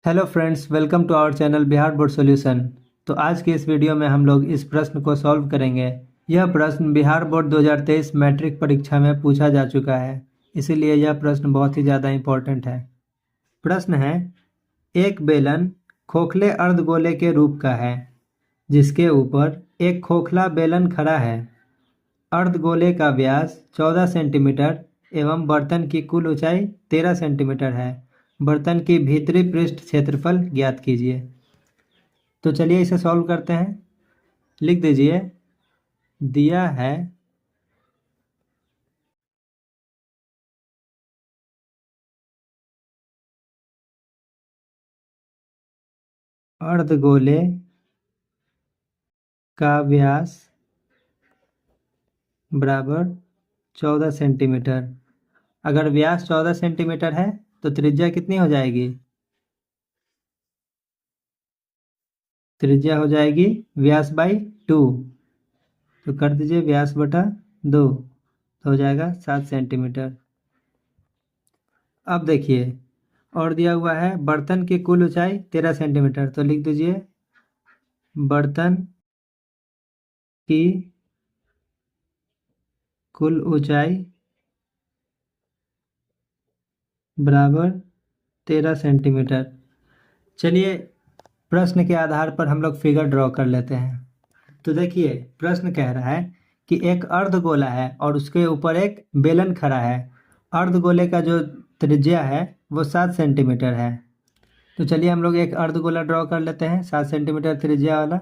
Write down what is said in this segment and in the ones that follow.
Hello friends, welcome to our channel Bihar board solution. तो आज के इस वीडियो में हम लोग इस प्रश्न को सॉल्व करेंगे। यह प्रश्न बिहार बोर्ड 2023 मैट्रिक परीक्षा में पूछा जा चुका है, इसीलिए यह प्रश्न बहुत ही ज़्यादा इम्पोर्टेंट है। प्रश्न है, एक बेलन खोखले अर्धगोले के रूप का है जिसके ऊपर एक खोखला बेलन खड़ा है। अर्धगोले का व्यास 14 सेंटीमीटर एवं बर्तन की कुल ऊंचाई 13 सेंटीमीटर है। बर्तन की भीतरी पृष्ठ क्षेत्रफल ज्ञात कीजिए। तो चलिए इसे सॉल्व करते हैं। लिख दीजिए, दिया है अर्धगोले का व्यास बराबर 14 सेंटीमीटर। अगर व्यास 14 सेंटीमीटर है तो त्रिज्या कितनी हो जाएगी? त्रिज्या हो जाएगी व्यास बाई 2। तो कर दीजिए व्यास बटा 2, तो हो जाएगा 7 सेंटीमीटर। अब देखिए, और दिया हुआ है बर्तन की कुल ऊंचाई 13 सेंटीमीटर, तो लिख दीजिए बर्तन की कुल ऊंचाई बराबर 13 सेंटीमीटर। चलिए प्रश्न के आधार पर हम लोग फिगर ड्रॉ कर लेते हैं। तो देखिए, प्रश्न कह रहा है कि एक अर्धगोला है और उसके ऊपर एक बेलन खड़ा है। अर्धगोले का जो त्रिज्या है वो 7 सेंटीमीटर है। तो चलिए हम लोग एक अर्धगोला ड्रॉ कर लेते हैं 7 सेंटीमीटर त्रिज्या वाला।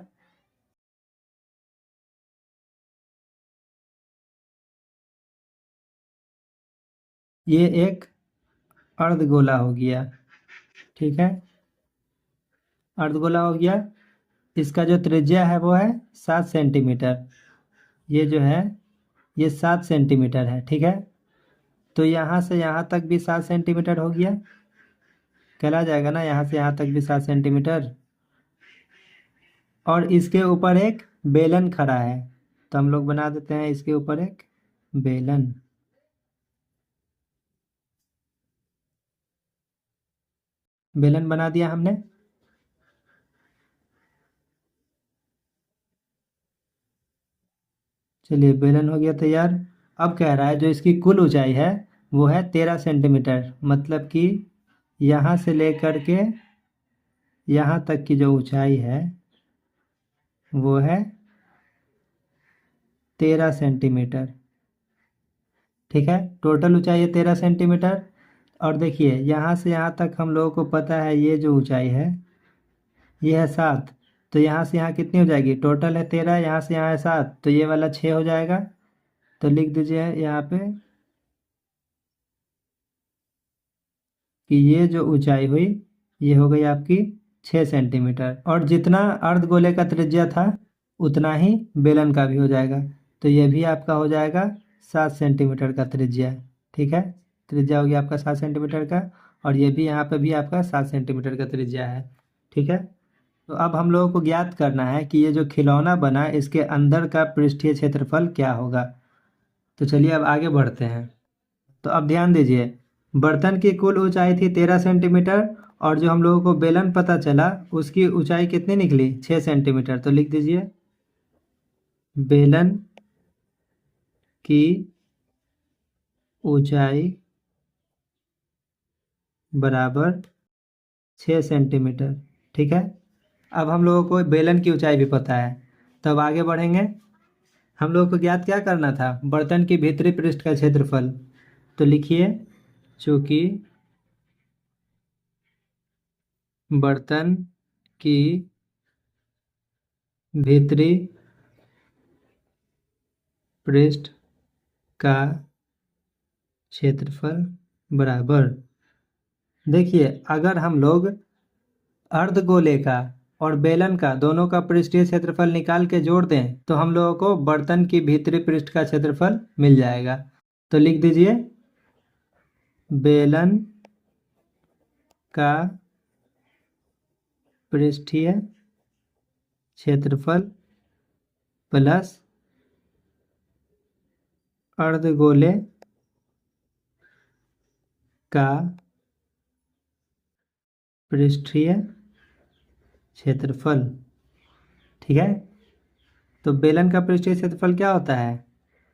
ये एक अर्धगोला हो गया, ठीक है, अर्धगोला हो गया। इसका जो त्रिज्या है वो है 7 सेंटीमीटर। ये जो है ये 7 सेंटीमीटर है, ठीक है। तो यहाँ से यहाँ तक भी 7 सेंटीमीटर हो गया, कहला जाएगा ना, यहाँ से यहाँ तक भी 7 सेंटीमीटर। और इसके ऊपर एक बेलन खड़ा है, तो हम लोग बना देते हैं इसके ऊपर एक बेलन। बेलन बना दिया हमने। चलिए बेलन हो गया तैयार। अब कह रहा है जो इसकी कुल ऊंचाई है वो है 13 सेंटीमीटर, मतलब कि यहाँ से लेकर के यहाँ तक की जो ऊंचाई है वो है 13 सेंटीमीटर, ठीक है। टोटल ऊंचाई है 13 सेंटीमीटर। और देखिए यहाँ से यहाँ तक हम लोगों को पता है ये जो ऊंचाई है ये है 7। तो यहाँ से यहाँ कितनी हो जाएगी? टोटल है 13, यहाँ से यहाँ है 7, तो ये वाला 6 हो जाएगा। तो लिख दीजिए यहाँ पे कि ये जो ऊंचाई हुई ये हो गई आपकी 6 सेंटीमीटर। और जितना अर्धगोले का त्रिज्या था उतना ही बेलन का भी हो जाएगा। तो ये भी आपका हो जाएगा 7 सेंटीमीटर का त्रिज्या, ठीक है। त्रिज्या हो गया आपका 7 सेंटीमीटर का, और ये भी यहाँ पे भी आपका 7 सेंटीमीटर का त्रिज्या है, ठीक है। तो अब हम लोगों को ज्ञात करना है कि ये जो खिलौना बना इसके अंदर का पृष्ठीय क्षेत्रफल क्या होगा। तो चलिए अब आगे बढ़ते हैं। तो अब ध्यान दीजिए, बर्तन की कुल ऊंचाई थी 13 सेंटीमीटर, और जो हम लोगों को बेलन पता चला उसकी ऊंचाई कितनी निकली? 6 सेंटीमीटर। तो लिख दीजिए बेलन की ऊंचाई बराबर 6 सेंटीमीटर, ठीक है। अब हम लोगों को बेलन की ऊंचाई भी पता है, तब आगे बढ़ेंगे। हम लोगों को ज्ञात क्या करना था? बर्तन की भीतरी पृष्ठ का क्षेत्रफल। तो लिखिए, चूंकि बर्तन की भीतरी पृष्ठ का क्षेत्रफल बराबर, देखिए अगर हम लोग अर्धगोले का और बेलन का दोनों का पृष्ठीय क्षेत्रफल निकाल के जोड़ दें तो हम लोगों को बर्तन की भीतरी पृष्ठ का क्षेत्रफल मिल जाएगा। तो लिख दीजिए बेलन का पृष्ठीय क्षेत्रफल प्लस अर्धगोले का पृष्ठीय क्षेत्रफल। ठीक है, तो बेलन का पृष्ठीय क्षेत्रफल क्या होता है?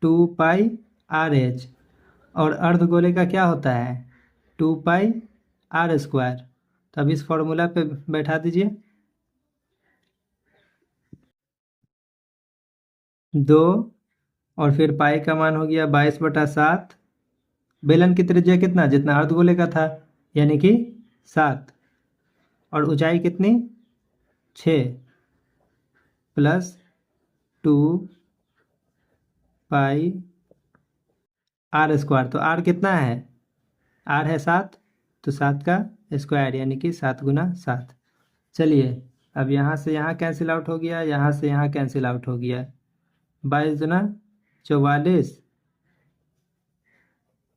2πr/h। और अर्धगोले का क्या होता है? 2πr²। तो अब इस फॉर्मूला पे बैठा दीजिए। 2 और फिर पाई का मान हो गया 22/7। बेलन की त्रिज्या कितना? जितना अर्धगोले का था, यानी कि 7। और ऊंचाई कितनी? 6 + 2πr²। तो r कितना है? r है 7, तो 7 का स्क्वायर यानी कि 7 × 7। चलिए, अब यहाँ से यहाँ कैंसिल आउट हो गया, यहाँ से यहाँ कैंसिल आउट हो गया। 22 × 44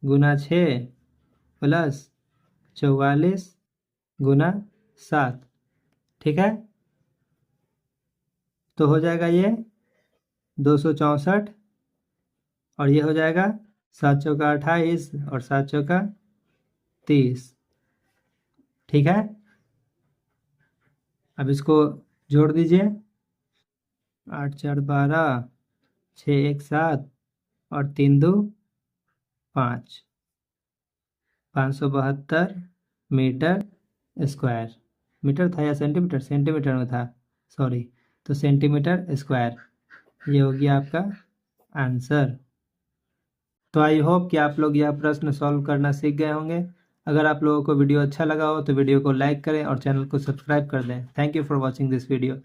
× 6 + 44 × 7। ठीक है, तो हो जाएगा ये 264। और ये हो जाएगा 7 चौका 28 और 7 चौका 30। ठीक है, अब इसको जोड़ दीजिए। 8 4 12, 6 1 7 और 3 2 5। 572 मीटर स्क्वायर। मीटर था या सेंटीमीटर? सेंटीमीटर में था, सॉरी। तो सेंटीमीटर स्क्वायर, ये हो गया आपका आंसर। तो आई होप कि आप लोग यह प्रश्न सॉल्व करना सीख गए होंगे। अगर आप लोगों को वीडियो अच्छा लगा हो तो वीडियो को लाइक करें और चैनल को सब्सक्राइब कर दें। Thank you for watching this video.